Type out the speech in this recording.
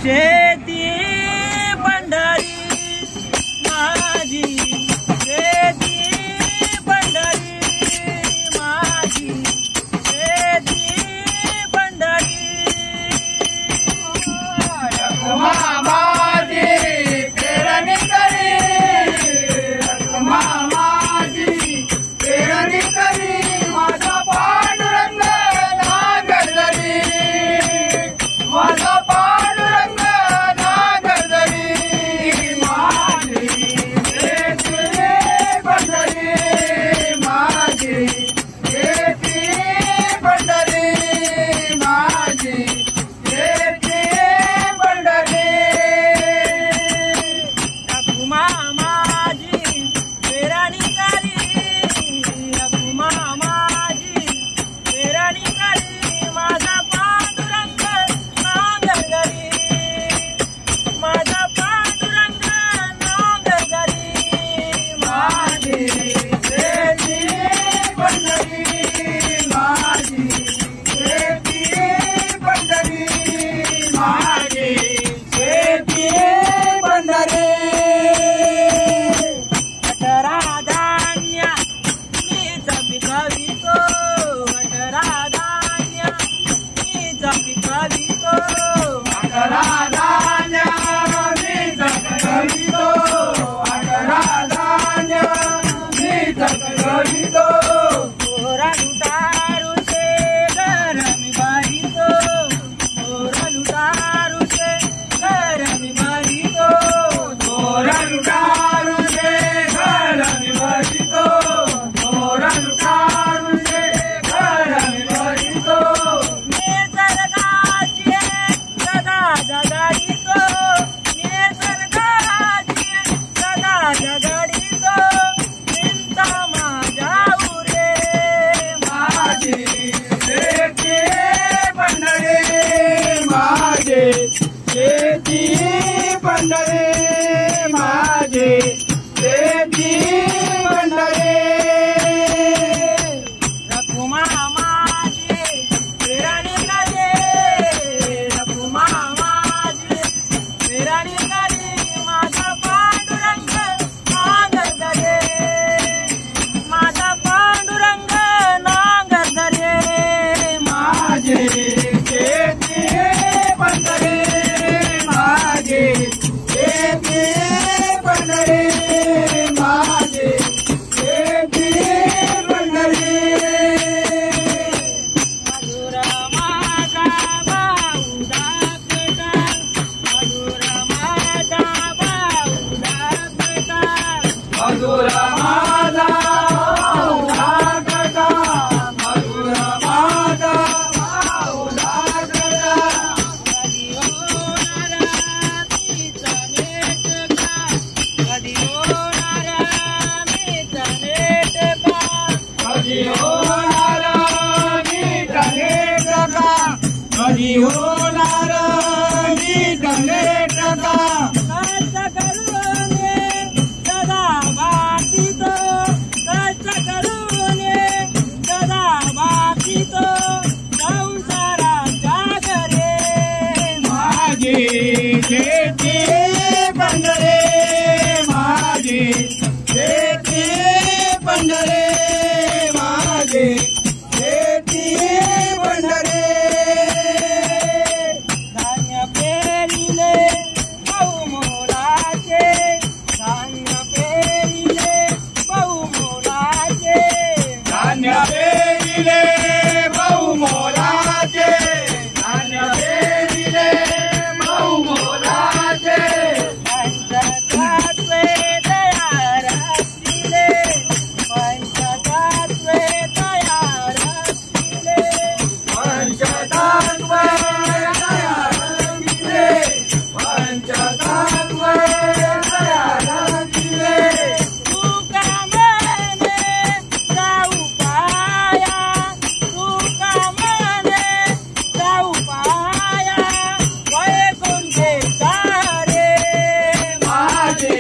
शेती पंढरी माझी, शेती पंढरी माझी, शेती पंढरी माझी पेरणी करी, माझी पेरणी करी, माझा पांडुरंग नांगर धरी, माझा पांडुरंग नांगर धरी, माझी शेती पंढरी माझी, शेती पंढरी माझी, शेती पंढरी रखुमा माझी पेरणी करी, रखुमा माझी पेरणी करी, माझा पांडुरंग नांगर धरी, माझा पांडुरंग नांगर धरी, माझी शेती पंढरी माझी, शेती पंढरी माझी, शेती पंढरी अठरा धान्य मीच पिकवितो, अठरा धान्य मीच पिकवितो, अठरा धान्य मीच पिकवितो, अठरा धान्य मीच पिकवितो, मोरा लुटारूचे घर मी भरितो, मोरा लुटारूचे घर मी भरितो, मोरा लुटारूचे घर मी भरितो, मोरा लुटारूचे घर मी भरितो, निसर्गाची सदा जगडितो, निसर्गाची सदा जगडितो, चिंता माझ्या उरे माझी शेती पंढरी माझी, शेती पंढरी माझी, शेती पंढरी रखुमा माझी पेरणी करी, रखुमा माझी पेरणी करी, माझा पांडुरंग नांगर धरे, माझा पांडुरंग नांगर धरे, माझी शेती पंढरी माझी, शेती पंढरी माझी, शेती पंढरी मधुर माझा भाऊ दाखला, मधुर माझा भाऊ दाखला, मधुर माझा भाऊ दाखला, मधुर माझा भाऊ दाखला, कधी होणार मीच नेटका, कधी होणार मीच नेटका, कधी होणार नीट नेटका, कधी होणार नीट नेटका, कष्ट करून सदा बाकीतो, कष्ट करून सदा बाकीतो, संसाराच्या घरे माझी शेती पंढरी माझी, शेती पंढरी माझी, शेती पंढरी धान्य पेरिले बहुमोलाचे, धान्य पेरिले बहुमोलाचे, धान्य पेरिले बहुमोलाचे, धान्य पेरिले बहुमोलाचे, पंचतत्वे तयार असले, पंचतत्वे तयार असले, पंचतत्व तयार केले, पंचतत्व तयार केले, तुकामने जाऊ पाया, तुकामने जाऊ पाया, वैकुंठे सारे माझे